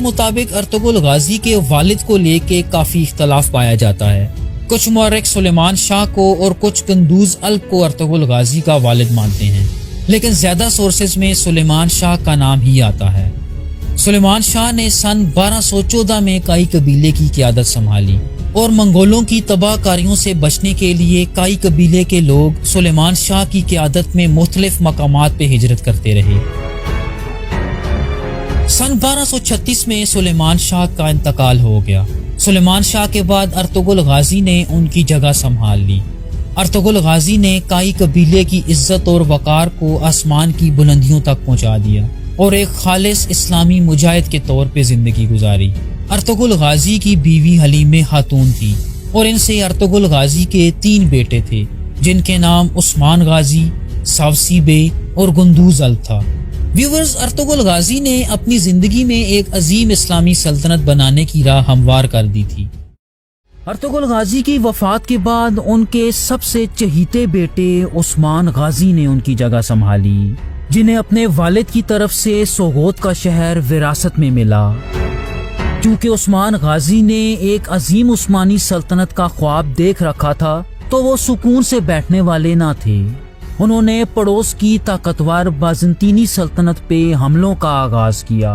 مطابق Ertugrul Ghazi کے والد کو لے کے کافی اختلاف پایا جاتا ہے۔ کچھ مورخ سلیمان شاہ کو اور کچھ قندوز الب کو ارطغرل غازی کا والد مانتے ہیں، لیکن زیادہ سورسز میں سلیمان شاہ کا نام ہی آتا ہے۔ سلیمان شاہ نے سن 1214 میں کائی قبیلے کی قیادت سنبھالی اور منگولوں کی تباہ کاریوں سے بچنے کے لیے کائی قبیلے کے لوگ سلیمان شاہ کی قیادت میں مختلف مقامات پہ ہجرت کرتے رہے۔ سن 1236 میں سلیمان شاہ کا انتقال ہو گیا۔ سلیمان شاہ کے بعد ارطغرل غازی نے ان کی جگہ سنبھال لی۔ ارطغرل غازی نے کائی قبیلے کی عزت اور وقار کو آسمان کی بلندیوں تک پہنچا دیا اور ایک خالص اسلامی مجاہد کے طور پہ زندگی گزاری۔ ارطغرل غازی کی بیوی حلیمہ خاتون تھی اور ان سے ارطغرل غازی کے 3 بیٹے تھے، جن کے نام عثمان غازی، ساوسی بے اور گندوز الب تھا۔ ویورز، ارطغرل غازی نے اپنی زندگی میں ایک عظیم اسلامی سلطنت بنانے کی راہ ہموار کر دی تھی۔ ارطغرل غازی کی وفات کے بعد ان کے سب سے چہیتے بیٹے عثمان غازی نے ان کی جگہ سنبھالی، جنہیں اپنے والد کی طرف سے سوغوت کا شہر وراثت میں ملا۔ کیونکہ عثمان غازی نے ایک عظیم عثمانی سلطنت کا خواب دیکھ رکھا تھا تو وہ سکون سے بیٹھنے والے نہ تھے۔ انہوں نے پڑوس کی طاقتور بازنطینی سلطنت پہ حملوں کا آغاز کیا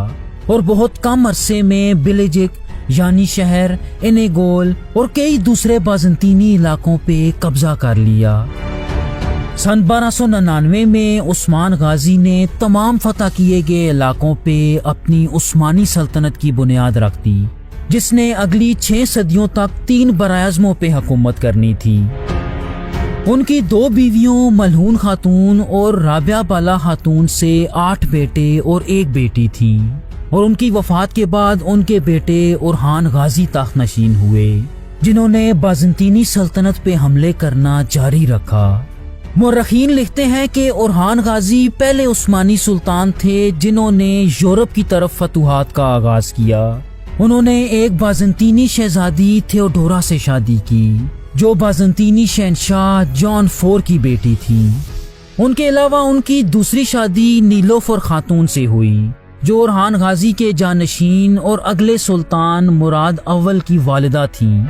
اور بہت کم عرصے میں بلیجک یعنی شہر انیگول اور کئی دوسرے بازنطینی علاقوں پہ قبضہ کر لیا۔ سن 1299 میں عثمان غازی نے تمام فتح کیے گئے علاقوں پہ اپنی عثمانی سلطنت کی بنیاد رکھ دی، جس نے اگلی 6 صدیوں تک 3 براعظموں پہ حکومت کرنی تھی۔ ان کی 2 بیویوں ملہون خاتون اور رابعہ بالا خاتون سے 8 بیٹے اور 1 بیٹی تھیں، اور ان کی وفات کے بعد ان کے بیٹے اورحان غازی تخت نشین ہوئے، جنہوں نے بازنطینی سلطنت پہ حملے کرنا جاری رکھا۔ مورخین لکھتے ہیں کہ اورحان غازی پہلے عثمانی سلطان تھے جنہوں نے یورپ کی طرف فتوحات کا آغاز کیا۔ انہوں نے ایک بازنطینی شہزادی تھیوڈورا سے شادی کی، جو بازنطینی شہنشاہ جان 4 کی بیٹی تھی۔ ان کے علاوہ ان کی دوسری شادی نیلوفر خاتون سے ہوئی، جو اورحان غازی کے جانشین اور اگلے سلطان مراد اول کی والدہ تھیں۔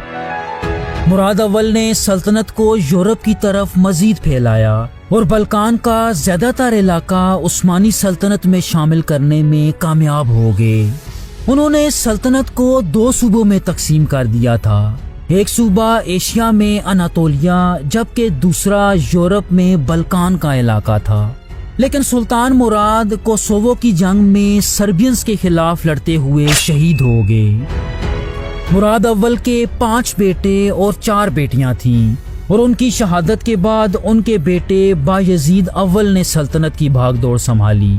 مراد اول نے سلطنت کو یورپ کی طرف مزید پھیلایا اور بلکان کا زیادہ تر علاقہ عثمانی سلطنت میں شامل کرنے میں کامیاب ہو گئے۔ انہوں نے سلطنت کو 2 صوبوں میں تقسیم کر دیا تھا، ایک صوبہ ایشیا میں اناتولیا جبکہ دوسرا یورپ میں بلکان کا علاقہ تھا۔ لیکن سلطان مراد کوسوو کی جنگ میں سربینز کے خلاف لڑتے ہوئے شہید ہو گئے۔ مراد اول کے 5 بیٹے اور 4 بیٹیاں تھیں، اور ان کی شہادت کے بعد ان کے بیٹے بایزید اول نے سلطنت کی بھاگ دوڑ سنبھالی۔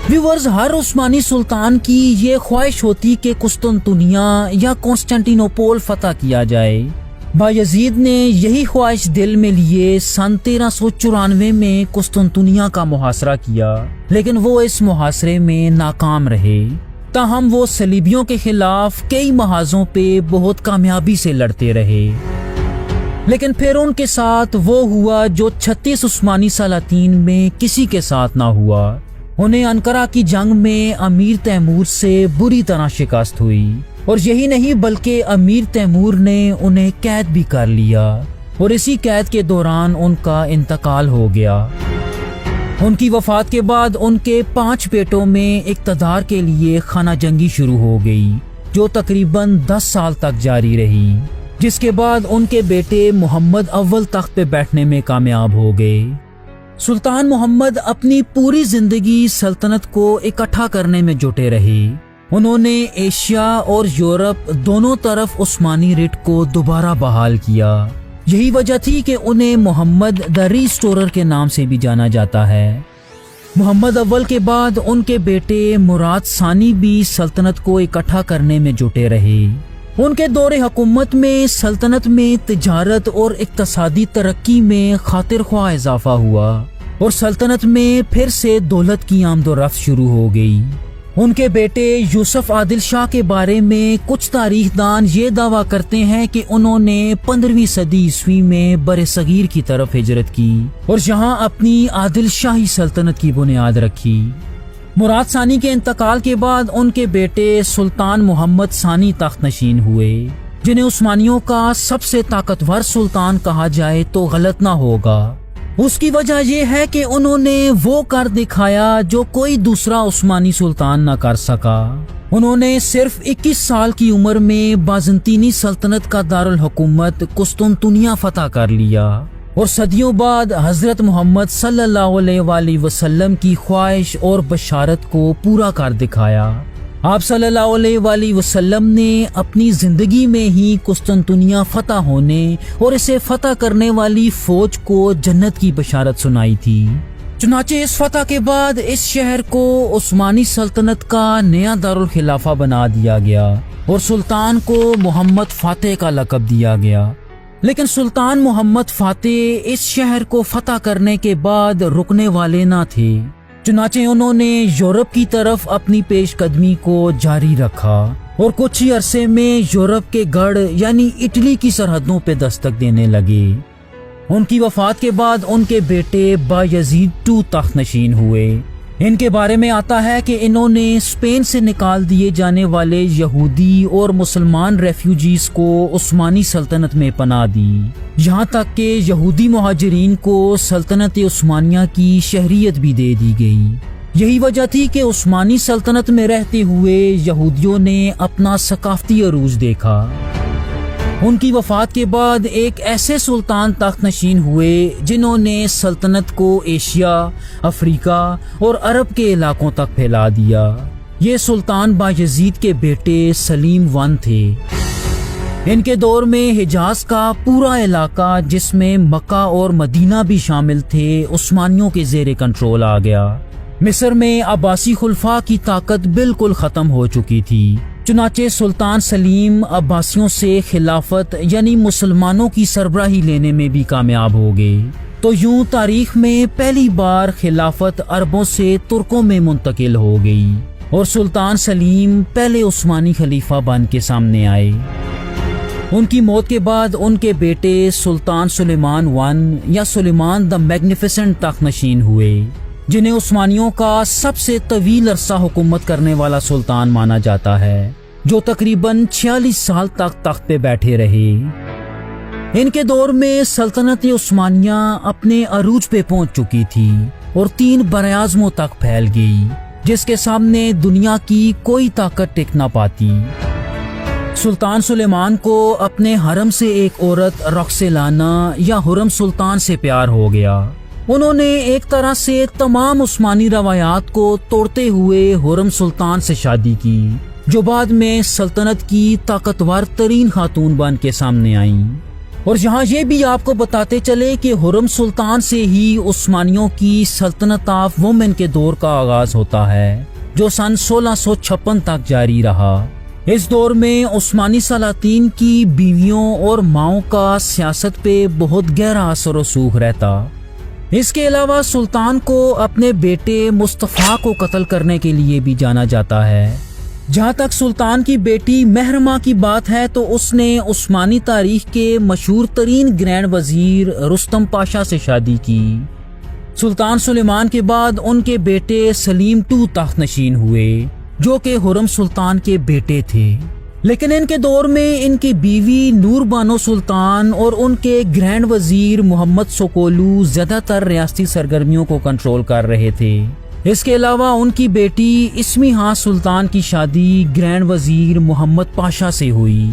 ویورز، ہر عثمانی سلطان کی یہ خواہش ہوتی کہ قسطنطنیہ یا کانسٹینٹینوپول فتح کیا جائے۔ بایزید نے یہی خواہش دل میں لیے سن 1394 میں قسطنطنیہ کا محاصرہ کیا، لیکن وہ اس محاصرے میں ناکام رہے۔ تاہم وہ صلیبیوں کے خلاف کئی محاذوں پہ بہت کامیابی سے لڑتے رہے، لیکن پھر ان کے ساتھ وہ ہوا جو 36 عثمانی سلاطین میں کسی کے ساتھ نہ ہوا۔ انہیں انقرہ کی جنگ میں امیر تیمور سے بری طرح شکست ہوئی، اور یہی نہیں بلکہ امیر تیمور نے انہیں قید بھی کر لیا، اور اسی قید کے دوران ان کا انتقال ہو گیا۔ ان کی وفات کے بعد ان کے 5 بیٹوں میں اقتدار کے لیے خانہ جنگی شروع ہو گئی، جو تقریباً 10 سال تک جاری رہی، جس کے بعد ان کے بیٹے محمد اول تخت پہ بیٹھنے میں کامیاب ہو گئے۔ سلطان محمد اپنی پوری زندگی سلطنت کو اکٹھا کرنے میں جٹے رہے۔ انہوں نے ایشیا اور یورپ دونوں طرف عثمانی رٹ کو دوبارہ بحال کیا۔ یہی وجہ تھی کہ انہیں محمد دی ریسٹورر کے نام سے بھی جانا جاتا ہے۔ محمد اول کے بعد ان کے بیٹے مراد ثانی بھی سلطنت کو اکٹھا کرنے میں جٹے رہے۔ ان کے دور حکومت میں سلطنت میں تجارت اور اقتصادی ترقی میں خاطر خواہ اضافہ ہوا، اور سلطنت میں پھر سے دولت کی آمد و رفت شروع ہو گئی۔ ان کے بیٹے یوسف عادل شاہ کے بارے میں کچھ تاریخ دان یہ دعویٰ کرتے ہیں کہ انہوں نے 15ویں صدی عیسوی میں بر صغیر کی طرف ہجرت کی اور یہاں اپنی عادل شاہی سلطنت کی بنیاد رکھی۔ مراد ثانی کے انتقال کے بعد ان کے بیٹے سلطان محمد ثانی تخت نشین ہوئے، جنہیں عثمانیوں کا سب سے طاقتور سلطان کہا جائے تو غلط نہ ہوگا۔ اس کی وجہ یہ ہے کہ انہوں نے وہ کر دکھایا جو کوئی دوسرا عثمانی سلطان نہ کر سکا۔ انہوں نے صرف 21 سال کی عمر میں بازنطینی سلطنت کا دارالحکومت قسطنطنیہ فتح کر لیا اور صدیوں بعد حضرت محمد صلی اللہ علیہ وآلہ وسلم کی خواہش اور بشارت کو پورا کر دکھایا۔ آپ صلی اللہ علیہ وآلہ وسلم نے اپنی زندگی میں ہی قسطنطنیہ فتح ہونے اور اسے فتح کرنے والی فوج کو جنت کی بشارت سنائی تھی۔ چنانچہ اس فتح کے بعد اس شہر کو عثمانی سلطنت کا نیا دارالخلافہ بنا دیا گیا اور سلطان کو محمد فاتح کا لقب دیا گیا۔ لیکن سلطان محمد فاتح اس شہر کو فتح کرنے کے بعد رکنے والے نہ تھے، چنانچہ انہوں نے یورپ کی طرف اپنی پیش قدمی کو جاری رکھا اور کچھ ہی عرصے میں یورپ کے گڑھ یعنی اٹلی کی سرحدوں پہ دستک دینے لگے۔ ان کی وفات کے بعد ان کے بیٹے بایزید II تخت نشین ہوئے۔ ان کے بارے میں آتا ہے کہ انہوں نے اسپین سے نکال دیے جانے والے یہودی اور مسلمان ریفیوجیز کو عثمانی سلطنت میں پناہ دی، یہاں تک کہ یہودی مہاجرین کو سلطنت عثمانیہ کی شہریت بھی دے دی گئی۔ یہی وجہ تھی کہ عثمانی سلطنت میں رہتے ہوئے یہودیوں نے اپنا ثقافتی عروج دیکھا۔ ان کی وفات کے بعد ایک ایسے سلطان تخت نشین ہوئے جنہوں نے سلطنت کو ایشیا، افریقہ اور عرب کے علاقوں تک پھیلا دیا۔ یہ سلطان بایزید کے بیٹے سلیم I تھے۔ ان کے دور میں حجاز کا پورا علاقہ جس میں مکہ اور مدینہ بھی شامل تھے عثمانیوں کے زیر کنٹرول آ گیا۔ مصر میں عباسی خلفاء کی طاقت بالکل ختم ہو چکی تھی، چنانچہ سلطان سلیم عباسیوں سے خلافت یعنی مسلمانوں کی سربراہی لینے میں بھی کامیاب ہو گئے۔ تو یوں تاریخ میں پہلی بار خلافت عربوں سے ترکوں میں منتقل ہو گئی اور سلطان سلیم پہلے عثمانی خلیفہ بن کے سامنے آئے۔ ان کی موت کے بعد ان کے بیٹے سلطان سلیمان I یا سلیمان دا میگنیفیسنٹ تخت نشین ہوئے، جنہیں عثمانیوں کا سب سے طویل عرصہ حکومت کرنے والا سلطان مانا جاتا ہے، جو تقریباً 46 سال تک تخت پہ بیٹھے رہے۔ ان کے دور میں سلطنت عثمانیہ اپنے عروج پہ پہنچ چکی تھی اور 3 براعظموں تک پھیل گئی، جس کے سامنے دنیا کی کوئی طاقت ٹک نہ پاتی۔ سلطان سلیمان کو اپنے حرم سے ایک عورت رقصلانہ یا حرم سلطان سے پیار ہو گیا۔ انہوں نے ایک طرح سے تمام عثمانی روایات کو توڑتے ہوئے حرم سلطان سے شادی کی، جو بعد میں سلطنت کی طاقتور ترین خاتون بن کے سامنے آئیں۔ اور یہاں یہ بھی آپ کو بتاتے چلے کہ حرم سلطان سے ہی عثمانیوں کی سلطنت آف وومن کے دور کا آغاز ہوتا ہے، جو سن 1656 تک جاری رہا۔ اس دور میں عثمانی سلاطین کی بیویوں اور ماؤں کا سیاست پہ بہت گہرا اثر و رسوخ رہتا۔ اس کے علاوہ سلطان کو اپنے بیٹے مصطفیٰ کو قتل کرنے کے لیے بھی جانا جاتا ہے۔ جہاں تک سلطان کی بیٹی مہرمہ کی بات ہے تو اس نے عثمانی تاریخ کے مشہور ترین گرینڈ وزیر رستم پاشا سے شادی کی۔ سلطان سلیمان کے بعد ان کے بیٹے سلیم II تخت نشین ہوئے، جو کہ حرم سلطان کے بیٹے تھے، لیکن ان کے دور میں ان کی بیوی نور بانو سلطان اور ان کے گرینڈ وزیر محمد سوکولو زیادہ تر ریاستی سرگرمیوں کو کنٹرول کر رہے تھے۔ اس کے علاوہ ان کی بیٹی اسمی ہاں سلطان کی شادی گرینڈ وزیر محمد پاشا سے ہوئی۔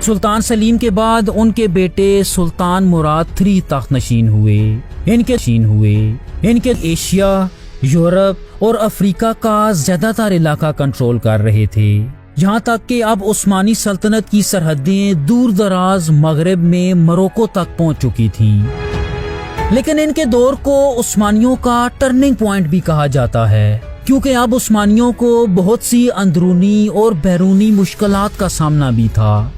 سلطان سلیم کے بعد ان کے بیٹے سلطان مراد III تخت نشین ہوئے۔ ان کے ایشیا، یورپ اور افریقہ کا زیادہ تر علاقہ کنٹرول کر رہے تھے، یہاں تک کہ اب عثمانی سلطنت کی سرحدیں دور دراز مغرب میں موروکو تک پہنچ چکی تھیں۔ لیکن ان کے دور کو عثمانیوں کا ٹرننگ پوائنٹ بھی کہا جاتا ہے، کیونکہ اب عثمانیوں کو بہت سی اندرونی اور بیرونی مشکلات کا سامنا بھی تھا۔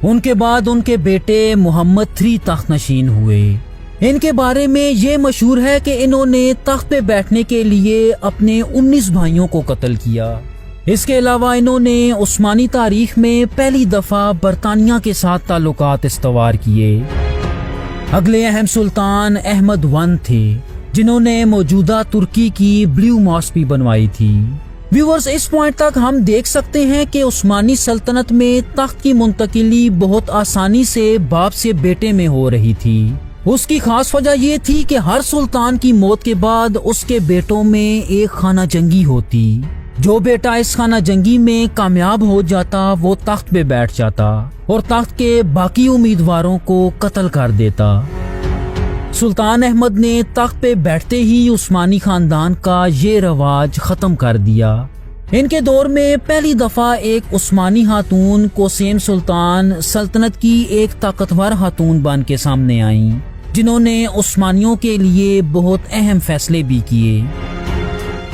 ان کے بعد ان کے بیٹے محمد III تخت نشین ہوئے۔ ان کے بارے میں یہ مشہور ہے کہ انہوں نے تخت پہ بیٹھنے کے لیے اپنے 19 بھائیوں کو قتل کیا۔ اس کے علاوہ انہوں نے عثمانی تاریخ میں پہلی دفعہ برطانیہ کے ساتھ تعلقات استوار کیے۔ اگلے اہم سلطان احمد I تھے، جنہوں نے موجودہ ترکی کی بلیو ماسک بھی بنوائی تھی۔ ویورز، اس پوائنٹ تک ہم دیکھ سکتے ہیں کہ عثمانی سلطنت میں تخت کی منتقلی بہت آسانی سے باپ سے بیٹے میں ہو رہی تھی۔ اس کی خاص وجہ یہ تھی کہ ہر سلطان کی موت کے بعد اس کے بیٹوں میں ایک خانہ جنگی ہوتی۔ جو بیٹا اس خانہ جنگی میں کامیاب ہو جاتا وہ تخت پہ بیٹھ جاتا اور تخت کے باقی امیدواروں کو قتل کر دیتا۔ سلطان احمد نے تخت پہ بیٹھتے ہی عثمانی خاندان کا یہ رواج ختم کر دیا۔ ان کے دور میں پہلی دفعہ ایک عثمانی خاتون کوسیم سلطان سلطنت کی ایک طاقتور خاتون بن کے سامنے آئیں، جنہوں نے عثمانیوں کے لیے بہت اہم فیصلے بھی کیے۔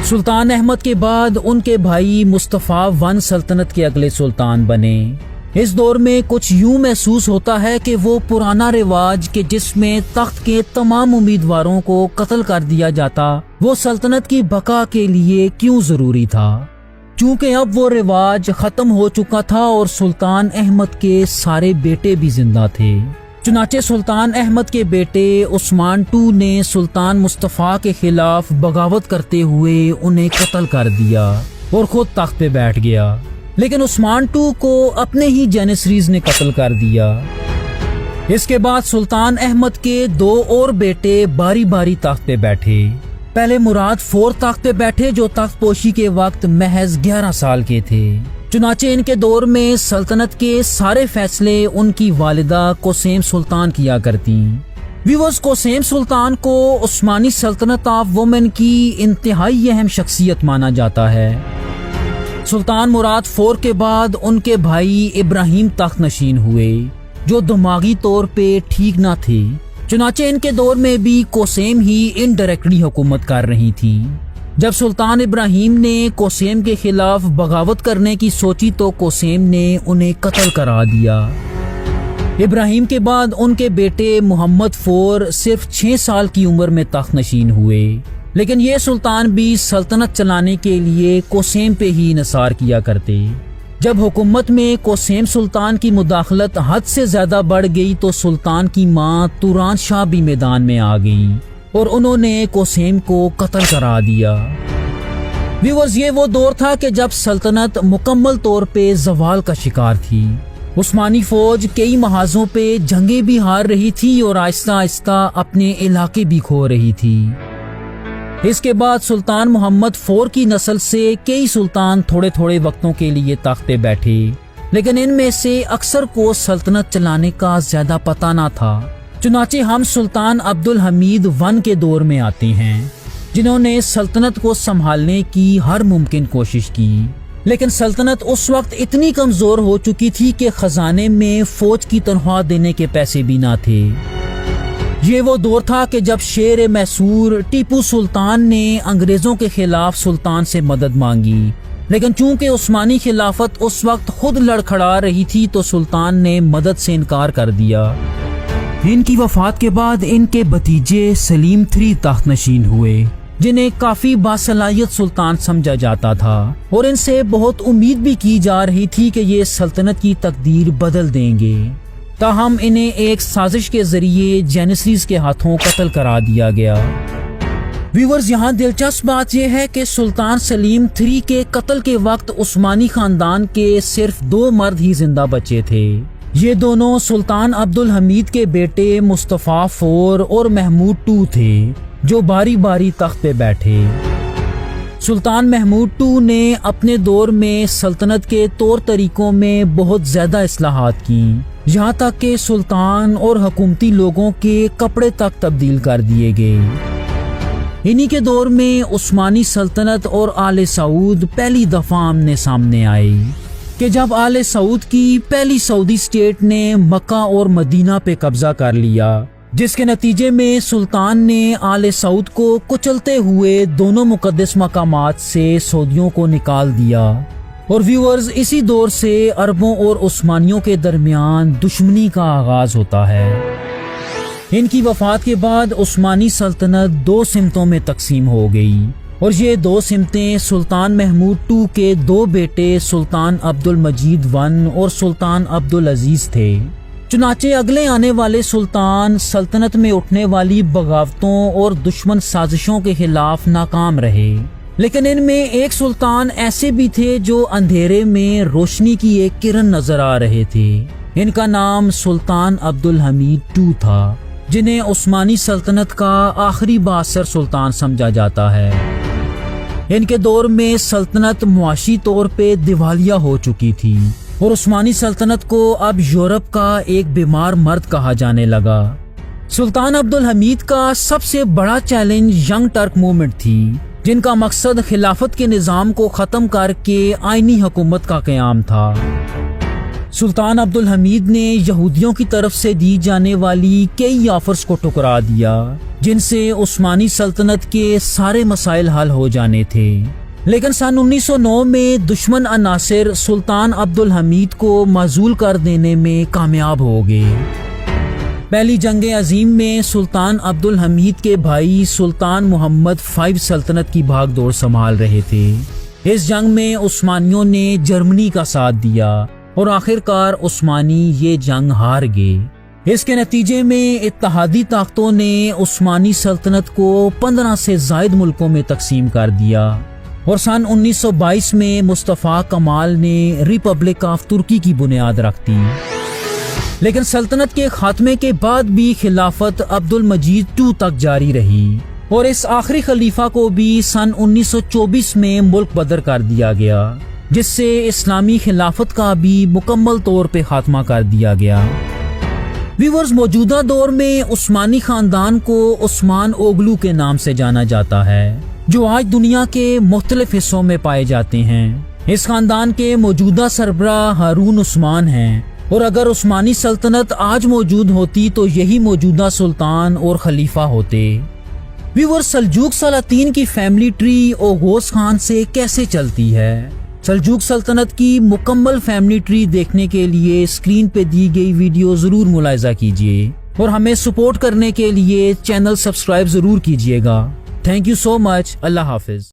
سلطان احمد کے بعد ان کے بھائی مصطفیٰ ون سلطنت کے اگلے سلطان بنے۔ اس دور میں کچھ یوں محسوس ہوتا ہے کہ وہ پرانا رواج کہ جس میں تخت کے تمام امیدواروں کو قتل کر دیا جاتا، وہ سلطنت کی بقا کے لیے کیوں ضروری تھا، چونکہ اب وہ رواج ختم ہو چکا تھا اور سلطان احمد کے سارے بیٹے بھی زندہ تھے۔ چنانچہ سلطان احمد کے بیٹے عثمان II نے سلطان مصطفیٰ کے خلاف بغاوت کرتے ہوئے انہیں قتل کر دیا اور خود تخت پہ بیٹھ گیا، لیکن عثمان II کو اپنے ہی جینیسریز نے قتل کر دیا۔ اس کے بعد سلطان احمد کے 2 اور بیٹے باری باری تخت پہ بیٹھے۔ پہلے مراد IV تخت پہ بیٹھے جو تخت پوشی کے وقت محض 11 سال کے تھے۔ چنانچہ ان کے دور میں سلطنت کے سارے فیصلے ان کی والدہ کوسیم سلطان کیا کرتی۔ ویورز، کوسیم سلطان کو عثمانی سلطنت آف وومن کی انتہائی اہم شخصیت مانا جاتا ہے۔ سلطان مراد IV کے بعد ان کے بھائی ابراہیم تخت نشین ہوئے، جو دماغی طور پہ ٹھیک نہ تھے۔ چنانچہ ان کے دور میں بھی کوسیم ہی انڈائریکٹلی حکومت کر رہی تھی۔ جب سلطان ابراہیم نے کوسیم کے خلاف بغاوت کرنے کی سوچی تو کوسیم نے انہیں قتل کرا دیا۔ ابراہیم کے بعد ان کے بیٹے محمد IV صرف 6 سال کی عمر میں تخت نشین ہوئے، لیکن یہ سلطان بھی سلطنت چلانے کے لیے کوسیم پہ ہی انحصار کیا کرتے۔ جب حکومت میں کوسیم سلطان کی مداخلت حد سے زیادہ بڑھ گئی تو سلطان کی ماں توران شاہ بھی میدان میں آ گئی اور انہوں نے کوسیم کو قتل کرا دیا۔ ویورز، یہ وہ دور تھا کہ جب سلطنت مکمل طور پہ زوال کا شکار تھی۔ عثمانی فوج کئی محاذوں پہ جنگیں بھی ہار رہی تھی اور آہستہ آہستہ اپنے علاقے بھی کھو رہی تھی۔ اس کے بعد سلطان محمد IV کی نسل سے کئی سلطان تھوڑے تھوڑے وقتوں کے لیے تخت پہ بیٹھے، لیکن ان میں سے اکثر کو سلطنت چلانے کا زیادہ پتہ نہ تھا۔ چنانچہ ہم سلطان عبدالحمید ون کے دور میں آتے ہیں، جنہوں نے سلطنت کو سنبھالنے کی ہر ممکن کوشش کی، لیکن سلطنت اس وقت اتنی کمزور ہو چکی تھی کہ خزانے میں فوج کی تنخواہ دینے کے پیسے بھی نہ تھے۔ یہ وہ دور تھا کہ جب شیر میسور ٹیپو سلطان نے انگریزوں کے خلاف سلطان سے مدد مانگی، لیکن چونکہ عثمانی خلافت اس وقت خود لڑکھڑا رہی تھی تو سلطان نے مدد سے انکار کر دیا۔ ان کی وفات کے بعد ان کے بھتیجے سلیم III تخت نشین ہوئے، جنہیں کافی باصلاحیت سلطان سمجھا جاتا تھا اور ان سے بہت امید بھی کی جا رہی تھی کہ یہ سلطنت کی تقدیر بدل دیں گے۔ تاہم انہیں ایک سازش کے ذریعے جینیسریز کے ہاتھوں قتل کرا دیا گیا۔ ویورز، یہاں دلچسپ بات یہ ہے کہ سلطان سلیم III کے قتل کے وقت عثمانی خاندان کے صرف 2 مرد ہی زندہ بچے تھے۔ یہ دونوں سلطان عبدالحمید کے بیٹے مصطفیٰ IV اور محمود II تھے، جو باری باری تخت پہ بیٹھے۔ سلطان محمود II نے اپنے دور میں سلطنت کے طور طریقوں میں بہت زیادہ اصلاحات کی، یہاں تک کہ سلطان اور حکومتی لوگوں کے کپڑے تک تبدیل کر دیے گئے۔ انہی کے دور میں عثمانی سلطنت اور آل سعود پہلی دفعہ آمنے سامنے آئے کہ جب آل سعود کی پہلی سعودی اسٹیٹ نے مکہ اور مدینہ پہ قبضہ کر لیا، جس کے نتیجے میں سلطان نے آل سعود کو کچلتے ہوئے دونوں مقدس مقامات سے سعودیوں کو نکال دیا۔ اور ویورز، اسی دور سے عربوں اور عثمانیوں کے درمیان دشمنی کا آغاز ہوتا ہے۔ ان کی وفات کے بعد عثمانی سلطنت 2 سمتوں میں تقسیم ہو گئی، اور یہ 2 سمتیں سلطان محمود II کے 2 بیٹے سلطان عبدالمجید I اور سلطان عبدالعزیز تھے۔ چنانچہ اگلے آنے والے سلطان سلطنت میں اٹھنے والی بغاوتوں اور دشمن سازشوں کے خلاف ناکام رہے، لیکن ان میں ایک سلطان ایسے بھی تھے جو اندھیرے میں روشنی کی ایک کرن نظر آ رہے تھے۔ ان کا نام سلطان عبدالحمید II تھا، جنہیں عثمانی سلطنت کا آخری بااثر سلطان سمجھا جاتا ہے۔ ان کے دور میں سلطنت معاشی طور پہ دیوالیہ ہو چکی تھی اور عثمانی سلطنت کو اب یورپ کا ایک بیمار مرد کہا جانے لگا۔ سلطان عبدالحمید کا سب سے بڑا چیلنج ینگ ٹرک موومنٹ تھی، جن کا مقصد خلافت کے نظام کو ختم کر کے آئینی حکومت کا قیام تھا۔ سلطان عبدالحمید نے یہودیوں کی طرف سے دی جانے والی کئی آفرز کو ٹکرا دیا، جن سے عثمانی سلطنت کے سارے مسائل حل ہو جانے تھے، لیکن سن 1909 میں دشمن عناصر سلطان عبدالحمید کو معزول کر دینے میں کامیاب ہو گئے۔ پہلی جنگ عظیم میں سلطان عبدالحمید کے بھائی سلطان محمد V سلطنت کی بھاگ دوڑ سنبھال رہے تھے۔ اس جنگ میں عثمانیوں نے جرمنی کا ساتھ دیا اور آخرکار عثمانی یہ جنگ ہار گئے۔ اس کے نتیجے میں اتحادی طاقتوں نے عثمانی سلطنت کو 15 سے زائد ملکوں میں تقسیم کر دیا اور سن 1922 میں مصطفیٰ کمال نے ریپبلک آف ترکی کی بنیاد رکھ دی۔ لیکن سلطنت کے خاتمے کے بعد بھی خلافت عبدالمجید II تک جاری رہی اور اس آخری خلیفہ کو بھی سن 1924 میں ملک بدر کر دیا گیا، جس سے اسلامی خلافت کا بھی مکمل طور پہ خاتمہ کر دیا گیا۔ ویورز، موجودہ دور میں عثمانی خاندان کو عثمان اوغلو کے نام سے جانا جاتا ہے، جو آج دنیا کے مختلف حصوں میں پائے جاتے ہیں۔ اس خاندان کے موجودہ سربراہ ہارون عثمان ہیں، اور اگر عثمانی سلطنت آج موجود ہوتی تو یہی موجودہ سلطان اور خلیفہ ہوتے۔ ویورز، سلجوق سلاطین کی فیملی ٹری اوغوز خان سے کیسے چلتی ہے؟ سلجوق سلطنت کی مکمل فیملی ٹری دیکھنے کے لیے اسکرین پہ دی گئی ویڈیو ضرور ملاحظہ کیجیے اور ہمیں سپورٹ کرنے کے لیے چینل سبسکرائب ضرور کیجیے گا۔ تھینک یو سو مچ۔ اللہ حافظ۔